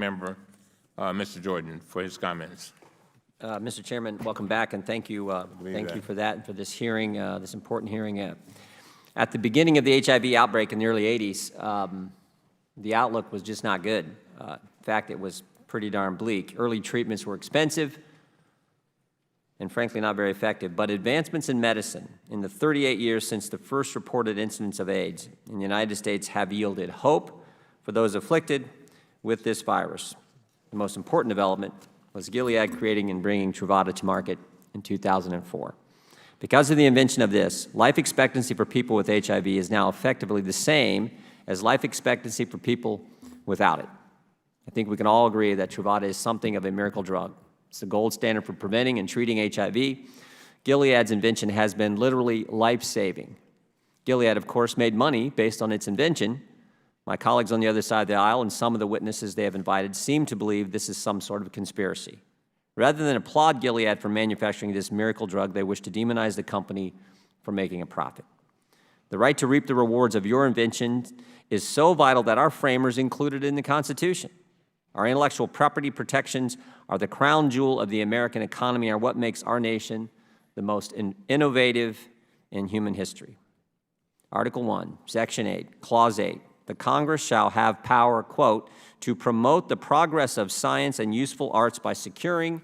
Member, Mr. Jordan, for his comments. Mr. Chairman, welcome back, and thank you for that and for this hearing, this important hearing. At the beginning of the HIV outbreak in the early 80s, the outlook was just not good. In fact, it was pretty darn bleak. Early treatments were expensive and frankly not very effective, but advancements in medicine in the 38 years since the first reported incidence of AIDS in the United States have yielded hope for those afflicted with this virus. The most important development was Gilead creating and bringing Truvada to market in 2004. Because of the invention of this, life expectancy for people with HIV is now effectively the same as life expectancy for people without it. I think we can all agree that Truvada is something of a miracle drug. It's the gold standard for preventing and treating HIV. Gilead's invention has been literally life-saving. Gilead, of course, made money based on its invention. My colleagues on the other side of the aisle and some of the witnesses they have invited seem to believe this is some sort of conspiracy. Rather than applaud Gilead for manufacturing this miracle drug, they wish to demonize the company for making a profit. The right to reap the rewards of your invention is so vital that our framers included it in the Constitution. Our intellectual property protections are the crown jewel of the American economy and are what makes our nation the most innovative in human history. Article 1, Section 8, Clause 8, the Congress shall have power, quote, to promote the progress of science and useful arts by securing,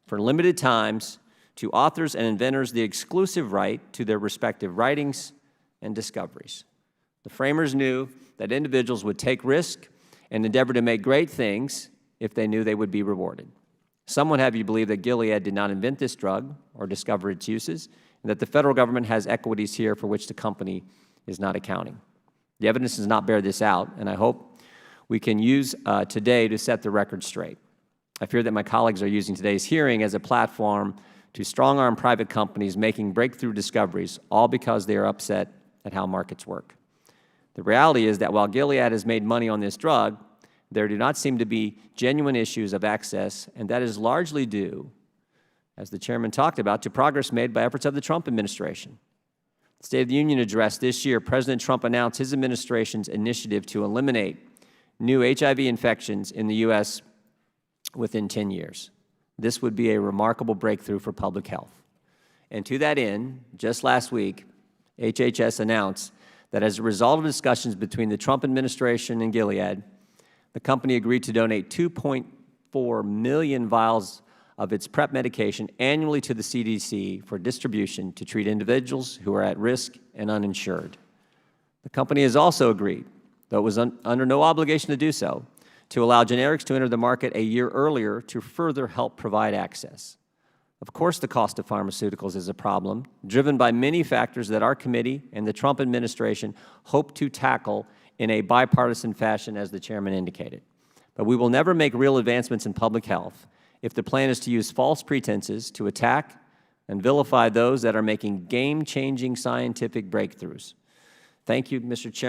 for limited times, to authors and inventors the exclusive right to their respective writings and discoveries. The framers knew that individuals would take risk and endeavor to make great things if they knew they would be rewarded. Some would have you believe that Gilead did not invent this drug or discover its uses, and that the federal government has equities here for which the company is not accounting. The evidence does not bear this out, and I hope we can use today to set the record straight. I fear that my colleagues are using today's hearing as a platform to strong-arm private companies making breakthrough discoveries, all because they are upset at how markets work. The reality is that while Gilead has made money on this drug, there do not seem to be genuine issues of access, and that is largely due, as the Chairman talked about, to progress made by efforts of the Trump administration. The State of the Union address this year, President Trump announced his administration's initiative to eliminate new HIV infections in the U.S. within 10 years. This would be a remarkable breakthrough for public health. And to that end, just last week, HHS announced that as a result of discussions between the Trump administration and Gilead, the company agreed to donate 2.4 million vials of its PrEP medication annually to the CDC for distribution to treat individuals who are at risk and uninsured. The company has also agreed, though it was under no obligation to do so, to allow generics to enter the market a year earlier to further help provide access. Of course, the cost of pharmaceuticals is a problem, driven by many factors that our committee and the Trump administration hope to tackle in a bipartisan fashion, as the Chairman indicated. But we will never make real advancements in public health if the plan is to use false pretenses to attack and vilify those that are making game-changing scientific breakthroughs. Thank you, Mr. Chairman.